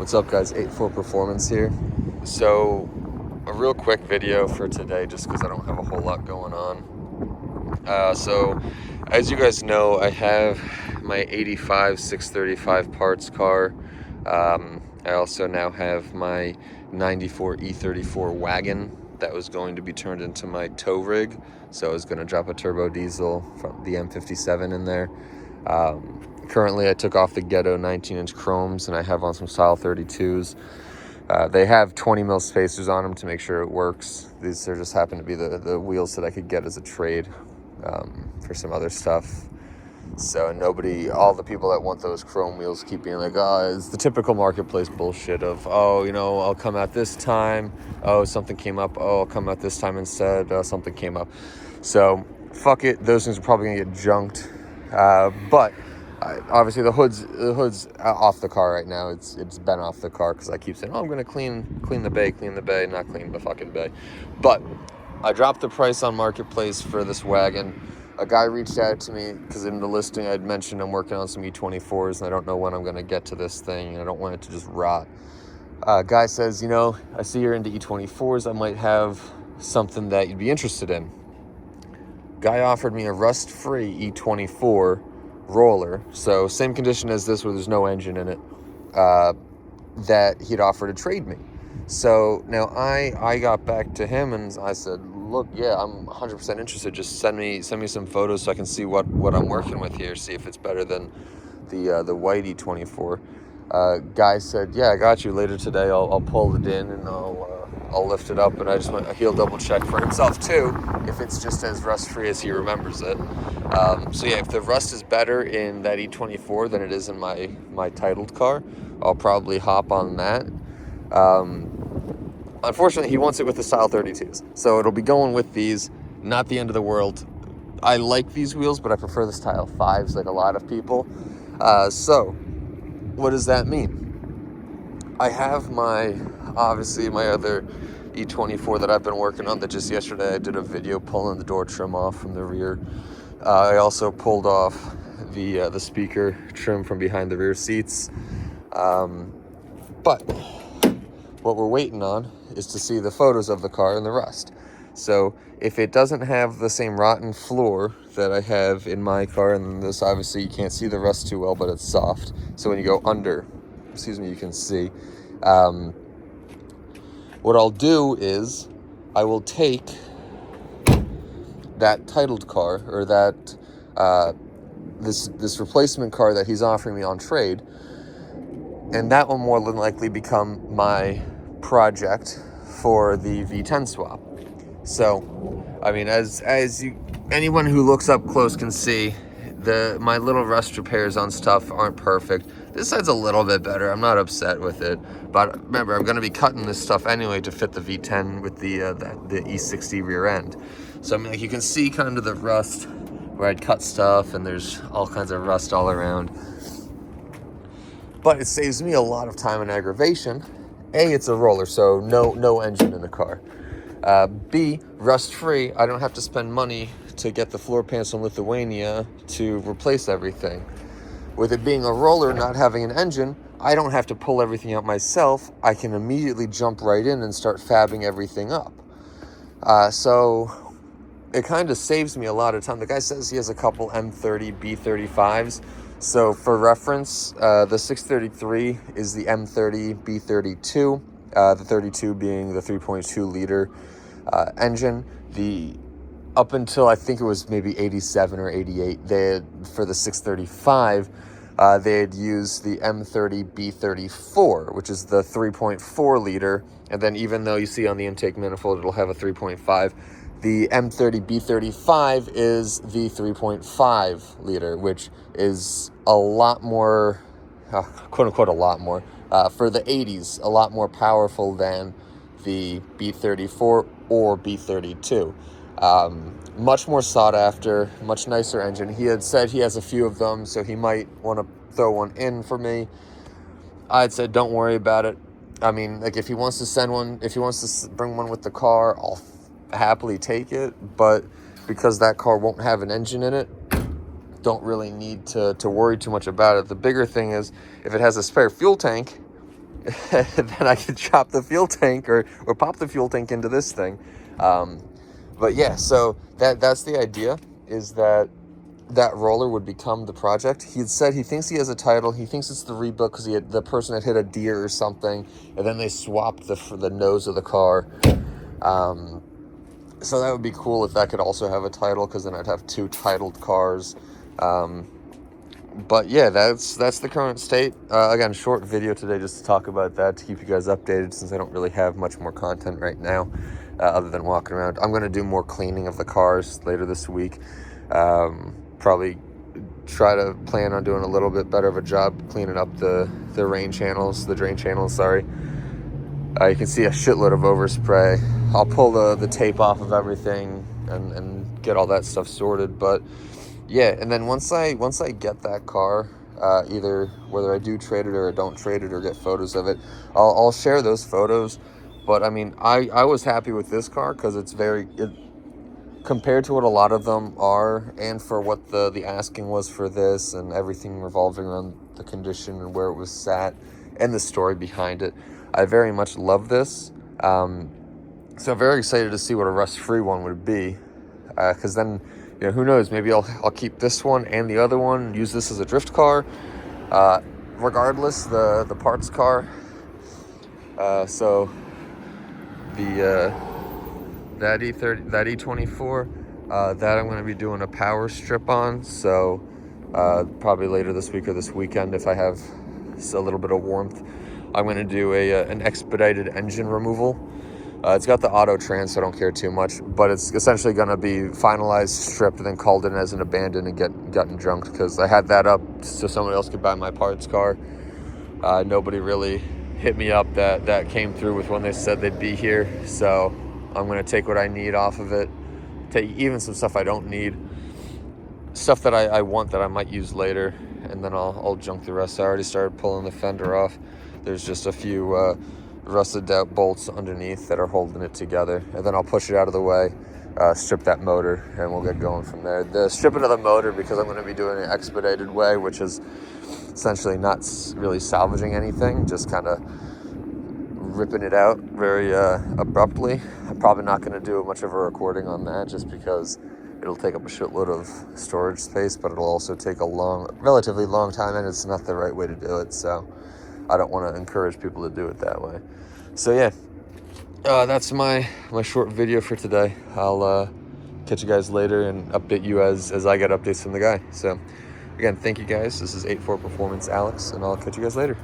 What's up, guys? 84 Performance here. So, a real quick video for today, just because I don't have a whole lot going on. So, as you guys know, I have my 85 635 parts car. I also now have my 94 e34 wagon that was going to be turned into my tow rig. So I was going to drop a turbo diesel from the M57 in there. Currently, I took off the ghetto 19-inch chromes and I have on some style 32s. They have 20 mil spacers on them to make sure it works. These just happen to be the wheels that I could get as a trade for some other stuff. So all the people that want those chrome wheels keep being like, oh, it's the typical marketplace bullshit of, oh, I'll come out this time. Oh, something came up. Oh, I'll come out this time instead. Something came up. So fuck it. Those things are probably gonna get junked. But obviously the hood's off the car right now. It's been off the car because I keep saying, oh, I'm gonna clean the bay, not clean the fucking bay. But I dropped the price on Marketplace for this wagon. A guy reached out to me because in the listing I'd mentioned I'm working on some E24s and I don't know when I'm gonna get to this thing and I don't want it to just rot. Guy says, I see you're into E24s. I might have something that you'd be interested in. Guy offered me a rust-free E24 roller, so same condition as this where there's no engine in it, that he'd offer to trade me. So now I got back to him and I said, look, yeah, I'm 100% interested. Just send me some photos so I can see what I'm working with here, see if it's better than the white E24. Guy said, yeah, I got you. Later today I'll pull it in and I'll lift it up, and I just went, he'll double check for himself too if it's just as rust free as he remembers it. So yeah, if the rust is better in that E24 than it is in my titled car, I'll probably hop on that. Unfortunately, he wants it with the style 32s, so it'll be going with these. Not the end of the world. I like these wheels, but I prefer the style 5s like a lot of people. So what does that mean? I have my other E24 that I've been working on, that just yesterday I did a video pulling the door trim off from the rear. I also pulled off the speaker trim from behind the rear seats. But what we're waiting on is to see the photos of the car and the rust. So if it doesn't have the same rotten floor that I have in my car, and this obviously you can't see the rust too well, but it's soft. So when you go under, you can see. What I'll do is I will take that titled car, or that this replacement car that he's offering me on trade, and that will more than likely become my project for the V10 swap. So, I mean, as anyone who looks up close can see, my little rust repairs on stuff aren't perfect. This side's a little bit better. I'm not upset with it, but remember, I'm going to be cutting this stuff anyway to fit the V10 with the E60 rear end. So I mean, like, you can see kind of the rust where I'd cut stuff, and there's all kinds of rust all around. But it saves me a lot of time and aggravation. A, it's a roller, so no engine in the car. B, rust-free. I don't have to spend money to get the floor pans from Lithuania to replace everything. With it being a roller, not having an engine, I don't have to pull everything out myself. I can immediately jump right in and start fabbing everything up. So it kind of saves me a lot of time. The guy says he has a couple M30 B35s. So for reference, the 633 is the M30 B32, the 32 being the 3.2 liter engine. Up until I think it was maybe 87 or 88, for the 635, they had used the M30 B34, which is the 3.4 liter. And then even though you see on the intake manifold it'll have a 3.5, the M30 B35 is the 3.5 liter, which is a lot more, quote unquote, a lot more, for the 80s, a lot more powerful than the B34 or B32. Much more sought after, much nicer engine. He had said he has a few of them, so he might want to throw one in for me. I'd said, don't worry about it. I mean, like, if he wants to send one, if he wants to bring one with the car, I'll happily take it. But because that car won't have an engine in it, don't really need to worry too much about it. The bigger thing is, if it has a spare fuel tank, then I could chop the fuel tank or pop the fuel tank into this thing. But yeah, so that's the idea, is that roller would become the project. He had said he thinks he has a title. He thinks it's the Rebook because the person had hit a deer or something, and then they swapped the nose of the car. So that would be cool if that could also have a title, because then I'd have 2 titled cars. But yeah, that's the current state. Again, short video today just to talk about that, to keep you guys updated, since I don't really have much more content right now, other than walking around. I'm going to do more cleaning of the cars later this week. Probably try to plan on doing a little bit better of a job cleaning up the drain channels, sorry. You can see a shitload of overspray. I'll pull the tape off of everything and get all that stuff sorted. But yeah, and then once I get that car, either whether I do trade it or I don't trade it or get photos of it, I'll share those photos. But I mean, I was happy with this car because it's compared to what a lot of them are, and for what the asking was for this, and everything revolving around the condition and where it was sat and the story behind it, I very much love this. So I'm very excited to see what a rust-free one would be, because then, you know, who knows, maybe I'll keep this one and the other one, use this as a drift car. Regardless, the parts car, so that e34, that I'm going to be doing a power strip on, so probably later this week or this weekend, if I have a little bit of warmth, I'm going to do an expedited engine removal. It's got the auto trans, so I don't care too much, but it's essentially going to be finalized, stripped, and then called in as an abandoned and gotten junked, because I had that up so somebody else could buy my parts car. Nobody really hit me up that came through with when they said they'd be here, so I'm going to take what I need off of it, take even some stuff I don't need, stuff that I want that I might use later, and then I'll junk the rest. I already started pulling the fender off. There's just a few rusted out bolts underneath that are holding it together, and then I'll push it out of the way, strip that motor, and we'll get going from there. The stripping of the motor, because I'm going to be doing it expedited way, which is essentially not really salvaging anything, just kind of ripping it out very abruptly. I'm probably not going to do much of a recording on that, just because it'll take up a shitload of storage space, but it'll also take a relatively long time, and it's not the right way to do it, so I don't want to encourage people to do it that way. So yeah, that's my short video for today. I'll catch you guys later and update you as I get updates from the guy. So again, thank you guys. This is 84 Performance Alex, and I'll catch you guys later.